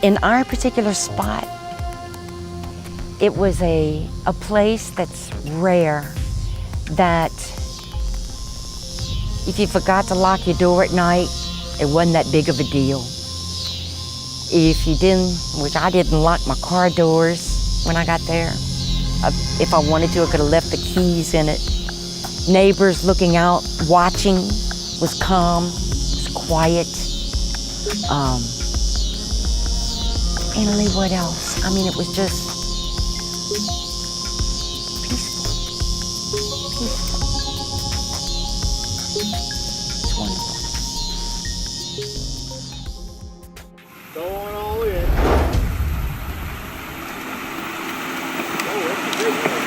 In our particular spot, it was a place that's rare, that if you forgot to lock your door at night, it wasn't that big of a deal. If you didn't, which I didn't lock my car doors when I got there. If I wanted to, I could have left the keys in it. Neighbors looking out, watching, was calm, was quiet. Emily, what else? I mean, it was just peaceful. It's wonderful. Going all in. Oh, that's a big one.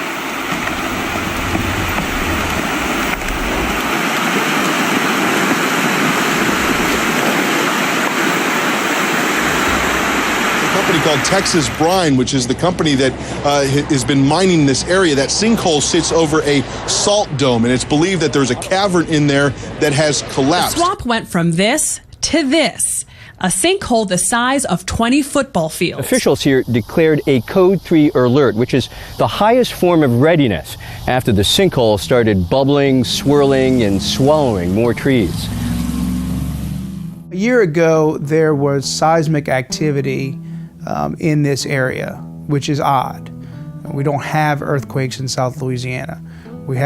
Company called Texas Brine, which is the company that has been mining this area. That sinkhole sits over a salt dome, and it's believed that there's a cavern in there that has collapsed. The swamp went from this to this, a sinkhole the size of 20 football fields. Officials here declared a Code 3 alert, which is the highest form of readiness after the sinkhole started bubbling, swirling, and swallowing more trees. A year ago, there was seismic activity in this area, which is odd. We don't have earthquakes in South Louisiana. We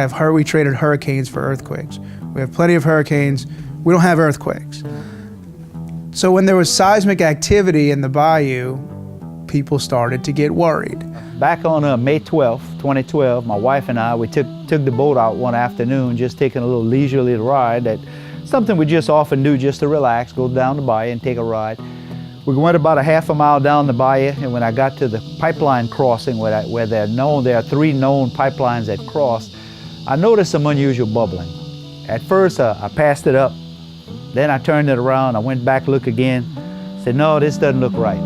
traded hurricanes for earthquakes. We have plenty of hurricanes. We don't have earthquakes. So when there was seismic activity in the bayou, people started to get worried. Back on May 12th, 2012, my wife and I, we took the boat out one afternoon, just taking a little leisurely ride. Something we just often do just to relax, go down the bayou and take a ride. We went about a half a mile down the bayou, and when I got to the pipeline crossing where there are 3 known pipelines that cross, I noticed some unusual bubbling. At first, I passed it up. Then I turned it around, I went back, look again, said, no, this doesn't look right.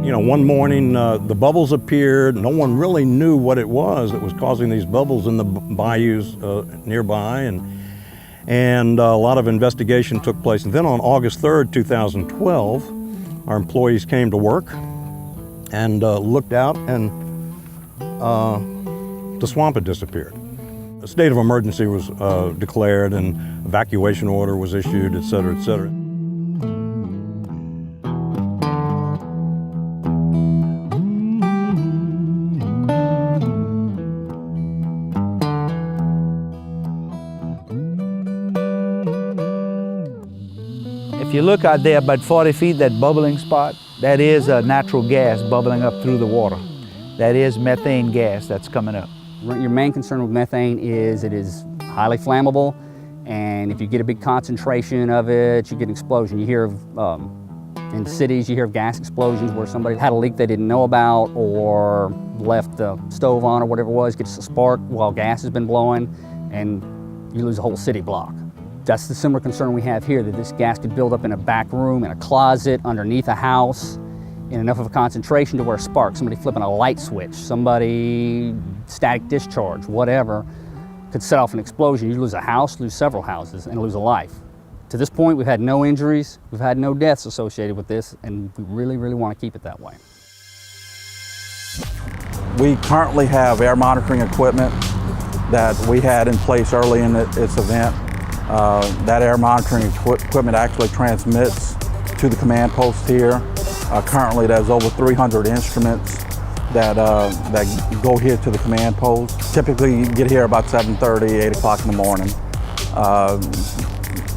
You know, one morning the bubbles appeared. No one really knew what it was that was causing these bubbles in the bayous nearby, and a lot of investigation took place. And then on August 3rd, 2012, our employees came to work and looked out, and the swamp had disappeared. A state of emergency was declared, and evacuation order was issued, et cetera, et cetera. If you look out there about 40 feet, that bubbling spot, that is natural gas bubbling up through the water. That is methane gas that's coming up. Your main concern with methane is it is highly flammable, and if you get a big concentration of it, you get an explosion. You hear of, in cities, you hear of gas explosions where somebody had a leak they didn't know about or left the stove on or whatever it was, gets a spark while gas has been blowing, and you lose a whole city block. That's the similar concern we have here, that this gas could build up in a back room, in a closet, underneath a house, in enough of a concentration to where a spark, somebody flipping a light switch, somebody static discharge, whatever, could set off an explosion. You lose a house, lose several houses, and lose a life. To this point, we've had no injuries, we've had no deaths associated with this, and we really, really want to keep it that way. We currently have air monitoring equipment that we had in place early in its event. That air monitoring equipment actually transmits to the command post here. Currently, there's over 300 instruments that go here to the command post. Typically, you get here about 7:30, 8 o'clock in the morning.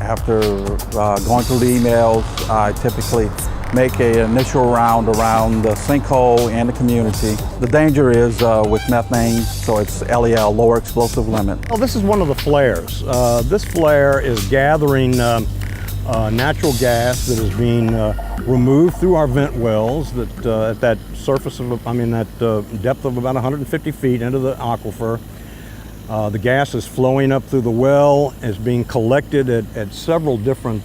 After going through the emails, I typically make an initial round around the sinkhole and the community. The danger is with methane, so it's LEL, lower explosive limit. Well, this is one of the flares. This flare is gathering natural gas that is being removed through our vent wells that at that surface of, that depth of about 150 feet into the aquifer. The gas is flowing up through the well, is being collected at several different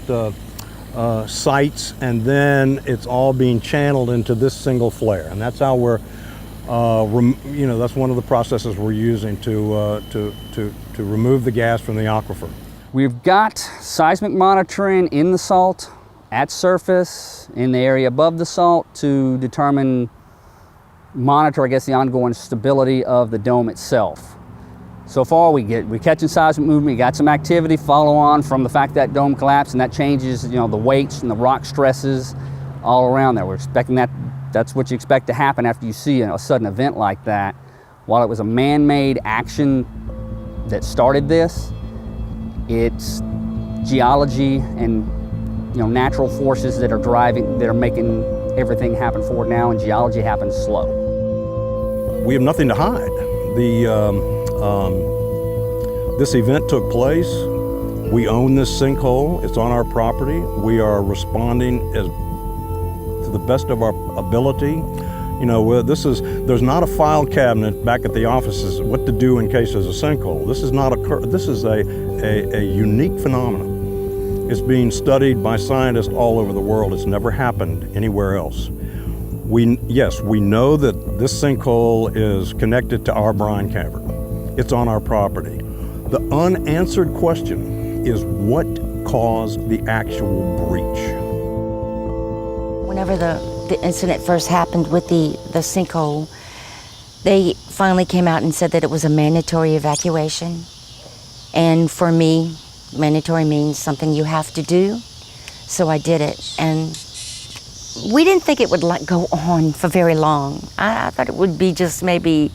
sites, and then it's all being channeled into this single flare. And that's how we're, that's one of the processes we're using to remove the gas from the aquifer. We've got seismic monitoring in the salt at surface in the area above the salt to monitor, I guess, the ongoing stability of the dome itself. So far, we're catching seismic movement, we got some activity follow on from the fact that dome collapsed, and that changes, the weights and the rock stresses all around there. We're expecting that's what you expect to happen after you see a sudden event like that. While it was a man-made action that started this, it's geology and natural forces that are making everything happen forward now, and geology happens slow. We have nothing to hide. This event took place. We own this sinkhole. It's on our property. We are responding to the best of our ability. There's not a file cabinet back at the offices what to do in case there's a sinkhole. This is a unique phenomenon. It's being studied by scientists all over the world. It's never happened anywhere else. We know that this sinkhole is connected to our brine cavern. It's on our property. The unanswered question is what caused the actual breach? Whenever the incident first happened with the sinkhole, they finally came out and said that it was a mandatory evacuation. And for me, mandatory means something you have to do. So I did it. And we didn't think it would go on for very long. I thought it would be just maybe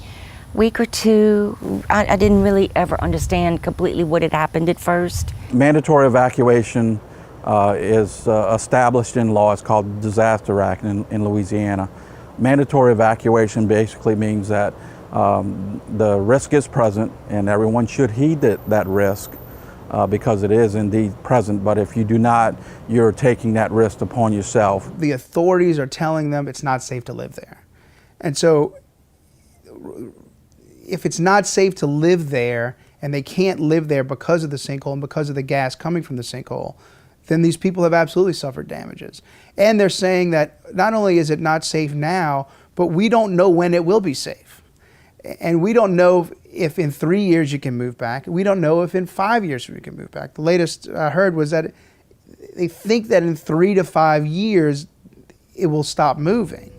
a week or two. I didn't really ever understand completely what had happened at first. Mandatory evacuation is established in law. It's called Disaster Act in Louisiana. Mandatory evacuation basically means that the risk is present and everyone should heed that risk because it is indeed present. But if you do not, you're taking that risk upon yourself. The authorities are telling them it's not safe to live there. And so if it's not safe to live there and they can't live there because of the sinkhole and because of the gas coming from the sinkhole, then these people have absolutely suffered damages. And they're saying that not only is it not safe now, but we don't know when it will be safe. And we don't know if in 3 years you can move back. We don't know if in 5 years you can move back. The latest I heard was that they think that in 3 to 5 years it will stop moving.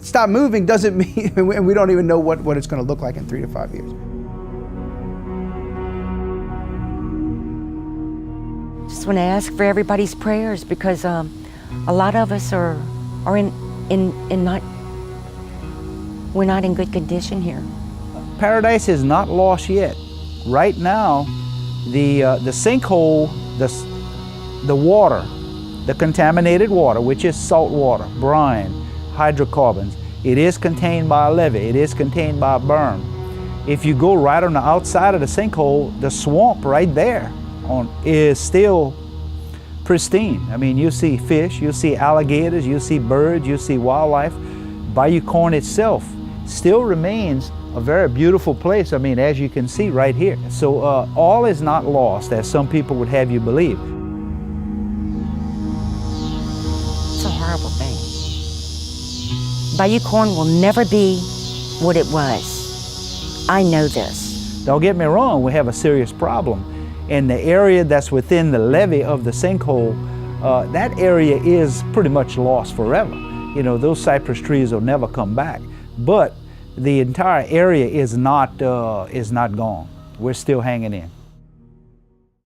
Stop moving doesn't mean, and we don't even know what it's going to look like in 3 to 5 years. Just want to ask for everybody's prayers because a lot of us are we're not in good condition here. Paradise is not lost yet. Right now, the sinkhole, the water, the contaminated water, which is salt water, brine, hydrocarbons, it is contained by a levee, it is contained by a berm. If you go right on the outside of the sinkhole, the swamp right there is still pristine. I mean, you see fish, you see alligators, you see birds, you see wildlife. Bayou Corn itself still remains a very beautiful place, I mean, as you can see right here. So all is not lost, as some people would have you believe. It's a horrible thing. Bayou Corn will never be what it was. I know this. Don't get me wrong, we have a serious problem. In the area that's within the levee of the sinkhole, that area is pretty much lost forever. You know, those cypress trees will never come back. But the entire area is not gone. We're still hanging in.